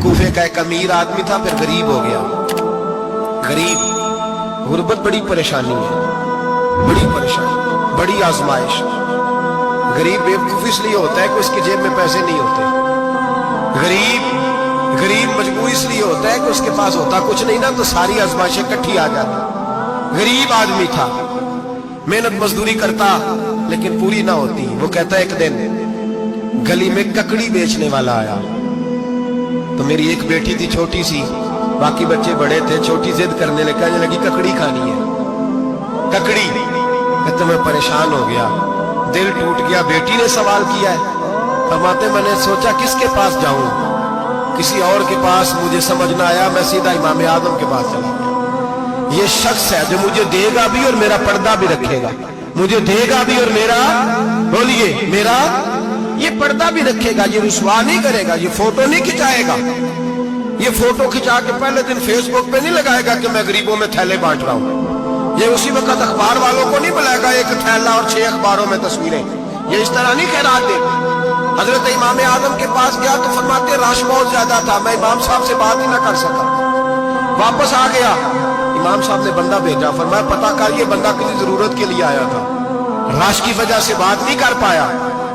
کوفے کا ایک امیر آدمی تھا، پھر غریب ہو گیا. غریب، غربت بڑی پریشانی ہے، بڑی پریشانی، بڑی آزمائش. غریب بیوقوف اس لیے ہوتا ہے کہ اس کی جیب میں پیسے نہیں ہوتے. غریب مجبور اس لیے ہوتا ہے کہ اس کے پاس ہوتا کچھ نہیں نا، تو ساری آزمائشیں کٹھی آ جاتی. غریب آدمی تھا، محنت مزدوری کرتا لیکن پوری نہ ہوتی. وہ کہتا ہے ایک دن گلی میں ککڑی بیچنے والا آیا. تو میری ایک بیٹی تھی چھوٹی سی، باقی بچے بڑے تھے. چھوٹی ضد کرنے لگی ککڑی کھانی ہے. ککڑی کہتے میں پریشان ہو گیا، دل ٹوٹ گیا. بیٹی نے سوال کیا ہے. فرماتے میں نے سوچا کس کے پاس جاؤں، کسی اور کے پاس مجھے سمجھ نہ آیا، میں سیدھا امام اعظم کے پاس چلا گیا. یہ شخص ہے جو مجھے دے گا بھی اور میرا پردہ بھی رکھے گا. مجھے دے گا بھی اور میرا، بولیے، میرا یہ پردہ بھی رکھے گا. یہ رسوا نہیں کرے گا، یہ فوٹو نہیں کھچائے گا. یہ فوٹو کھچا کے پہلے دن فیس بک پہ نہیں لگائے گا کہ میں غریبوں میں تھیلے بانٹ رہا ہوں. یہ اسی وقت اخبار والوں کو نہیں بلائے گا ایک تھیلا اور 6 اخباروں میں تصویریں. یہ اس طرح نہیں خیرات دے. حضرت امام اعظم کے پاس گیا تو فرماتے رش بہت زیادہ تھا، میں امام صاحب سے بات ہی نہ کر سکا. واپس آ گیا، امام صاحب نے بندہ بھیجا، فرمایا پتہ کر یہ بندہ کسی ضرورت کے لیے آیا تھا، رش کی وجہ سے بات نہیں کر پایا.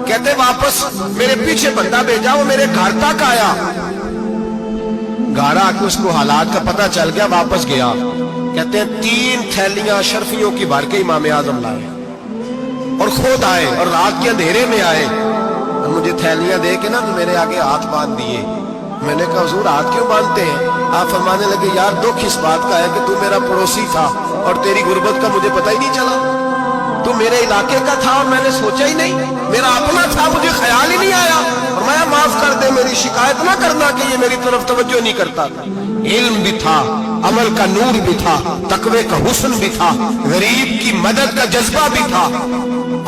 کہتے واپس میرے پیچھے بندہ بھیجا، وہ میرے گھر تک آیا. گھر آ کے اس کو حالات کا پتہ چل گیا، واپس گیا. کہتے ہیں 3 تھیلیاں اشرفیوں کی بھر کے امام اعظم لائے اور خود آئے اور رات کے اندھیرے میں آئے اور مجھے تھیلیاں دے کے نا تو میرے آگے ہاتھ باندھ دیے. میں نے کہا حضور ہاتھ کیوں باندھتے ہیں؟ آپ فرمانے لگے یار دکھ اس بات کا ہے کہ تو میرا پڑوسی تھا اور تیری غربت کا مجھے پتہ ہی نہیں چلا. تو میرے علاقے کا تھا اور میں نے سوچا ہی نہیں، میرا اپنا تھا، مجھے خیال ہی نہیں آیا. اور میں معاف کر دے، میری شکایت نہ کرنا کہ یہ میری طرف توجہ نہیں کرتا تھا. علم بھی تھا، عمل کا نور بھی تھا، تقوی کا حسن بھی تھا، غریب کی مدد کا جذبہ بھی تھا.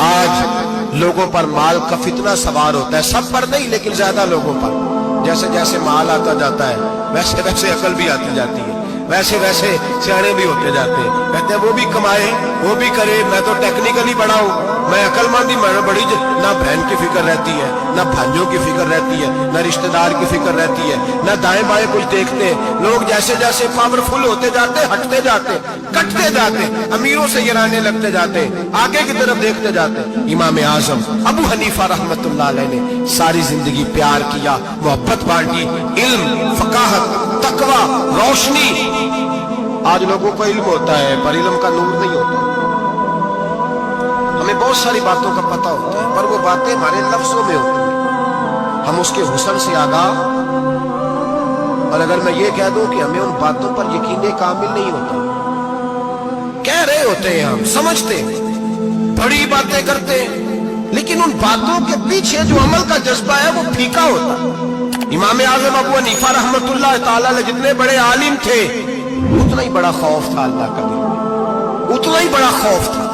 آج لوگوں پر مال کا فتنہ سوار ہوتا ہے، سب پر نہیں لیکن زیادہ لوگوں پر. جیسے جیسے مال آتا جاتا ہے ویسے ویسے عقل بھی آتی جاتی ہے، ویسے ویسے سیانے بھی ہوتے جاتے ہیں. کہتے ہیں وہ بھی کمائے وہ بھی کرے، میں تو ٹیکنیکلی بڑا ہوں، میں عقل مندی بڑی. نہ بہن کی فکر رہتی ہے، نہ بھائیوں کی فکر رہتی ہے، نہ رشتہ دار کی فکر رہتی ہے، نہ دائیں بائیں کچھ دیکھتے ہیں. لوگ جیسے جیسے پاورفل ہوتے جاتے، ہٹتے جاتے، کٹتے جاتے، امیروں سے گرانے لگتے جاتے، آگے کی طرف دیکھتے جاتے. امام اعظم ابو حنیفہ رحمت اللہ علیہ نے ساری زندگی پیار کیا، محبت بانٹی، علم، فقاہت، تقوی، روشنی. آج لوگوں کو علم ہوتا ہے پر علم کا نور نہیں ہوتا. ہمیں بہت ساری باتوں کا پتہ ہوتا ہے پر وہ باتیں ہمارے لفظوں میں ہوتی ہیں. ہم اس کے حسن سے آگاہ، اور اگر میں یہ کہہ دوں کہ ہمیں ان باتوں پر یقین کامل نہیں ہوتا، کہہ رہے ہوتے ہیں ہم، سمجھتے ہیں، بڑی باتیں کرتے ہیں، لیکن ان باتوں کے پیچھے جو عمل کا جذبہ ہے وہ پھیکا ہوتا. امام اعظم ابو حنیفہ رحمت اللہ تعالی علیہ جتنے بڑے عالم تھے اتنا ہی بڑا خوف تھا اللہ کا دل میں، اتنا ہی بڑا خوف تھا.